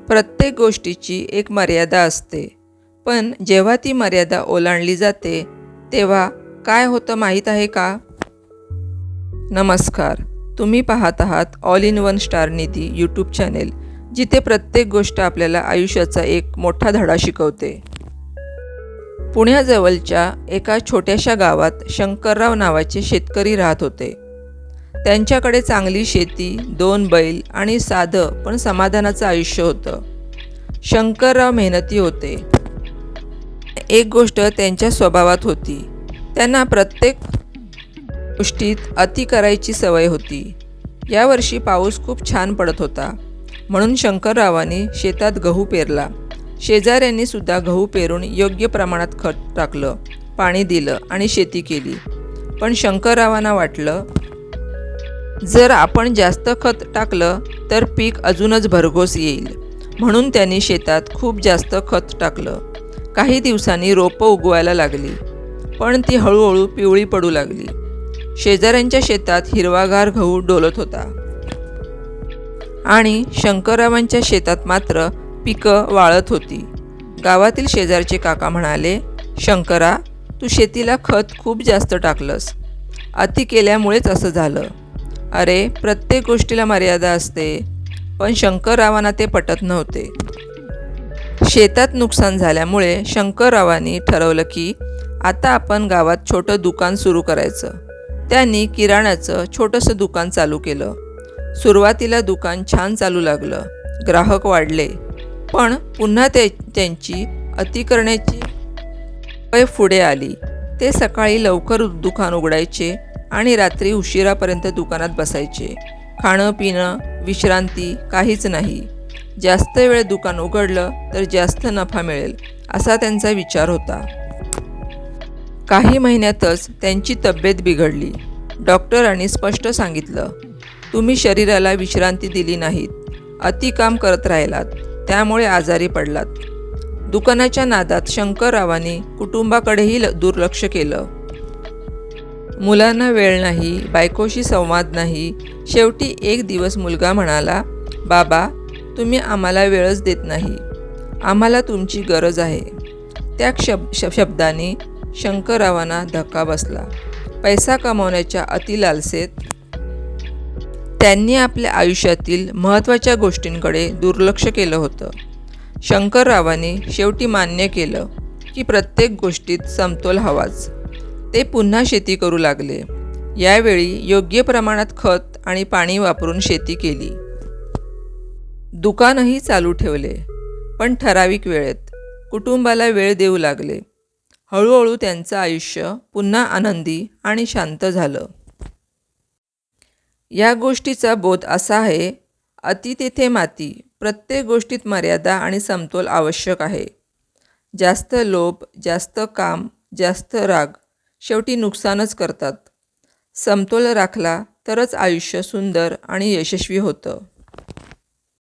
प्रत्येक गोष्टीची एक मर्यादा असते, पण जेव्हा ती मर्यादा ओलांडली जाते तेव्हा काय होतं माहीत आहे का? नमस्कार, तुम्ही पाहत आहात all in one star Nidhi YouTube channel, जिथे प्रत्येक गोष्ट आपल्याला आयुष्याचा एक मोठा धडा शिकवते. पुण्याजवळच्या एका छोट्याशा गावात शंकरराव नावाचे शेतकरी राहत होते. त्यांच्याकडे चांगली शेती, 2 बैल आणि साधं पण समाधानाचं आयुष्य होतं. शंकरराव मेहनती होते. एक गोष्ट त्यांच्या स्वभावात होती, त्यांना प्रत्येक गोष्टीत अति करायची सवय होती. यावर्षी पाऊस खूप छान पडत होता, म्हणून शंकररावांनी शेतात गहू पेरला. शेजाऱ्यांनी सुद्धा गहू पेरून योग्य प्रमाणात खत टाकलं, पाणी दिलं आणि शेती केली. पण शंकररावांना वाटलं, जर आपण जास्त खत टाकलं तर पीक अजूनच भरघोस येईल. म्हणून त्यांनी शेतात खूप जास्त खत टाकलं. काही दिवसांनी रोपं उगवायला लागली, पण ती हळूहळू पिवळी पडू लागली. शेजाऱ्यांच्या शेतात हिरवागार गहू डोलत होता आणि शंकररावांच्या शेतात मात्र पिकं वाळत होती. गावातील शेजारचे काका म्हणाले, शंकरा, तू शेतीला खत खूप जास्त टाकलंस. अति केल्यामुळेच असं झालं. अरे, प्रत्येक गोष्टीला मर्यादा असते. पण शंकररावांना ते पटत नव्हते. शेतात नुकसान झाल्यामुळे शंकररावांनी ठरवलं की आता आपण गावात छोटं दुकान सुरू करायचं. त्यांनी किराण्याचं छोटंसं दुकान चालू केलं. सुरुवातीला दुकान छान चालू लागलं, ग्राहक वाढले. पण पुन्हा त्यांची अति करण्याची सवय पुढे आली. ते सकाळी लवकर दुकान उघडायचे आणि रात्री उशिरापर्यंत दुकानात बसायचे. खाणं पिणं विश्रांती काहीच नाही. जास्त वेळ दुकान उघडलं तर जास्त नफा मिळेल, असा त्यांचा विचार होता. काही महिन्यातच त्यांची तब्येत बिघडली. डॉक्टरांनी स्पष्ट सांगितलं, तुम्ही शरीराला विश्रांती दिली नाहीत, अति काम करत राहिलात, त्यामुळे आजारी पडलात. दुकानाच्या नादात शंकररावांनी कुटुंबाकडेही दुर्लक्ष केलं. मुलांना वेळ नाही, बायकोशी संवाद नाही. शेवटी एक दिवस मुलगा म्हणाला, बाबा, तुम्ही आम्हाला वेळच देत नाही, आम्हाला तुमची गरज आहे. त्या शब्दाने शंकररावांना धक्का बसला. पैसा कमावण्याच्या अतिलालसेत त्यांनी आपल्या आयुष्यातील महत्त्वाच्या गोष्टींकडे दुर्लक्ष केलं होतं. शंकररावांनी शेवटी मान्य केलं की प्रत्येक गोष्टीत समतोल हवाच. ते पुन्हा शेती करू लागले. यावेळी योग्य प्रमाणात खत आणि पाणी वापरून शेती केली. दुकानही चालू ठेवले, पण ठराविक वेळेत. कुटुंबाला वेळ देऊ लागले. हळूहळू त्यांचं आयुष्य पुन्हा आनंदी आणि शांत झालं. या गोष्टीचा बोध असा आहे, अति तेथे माती. प्रत्येक गोष्टीत मर्यादा आणि समतोल आवश्यक आहे. जास्त लोभ, जास्त काम, जास्त राग शेवटी नुकसानच करतात. समतोल राखला तरच आयुष्य सुंदर आणि यशस्वी होतं.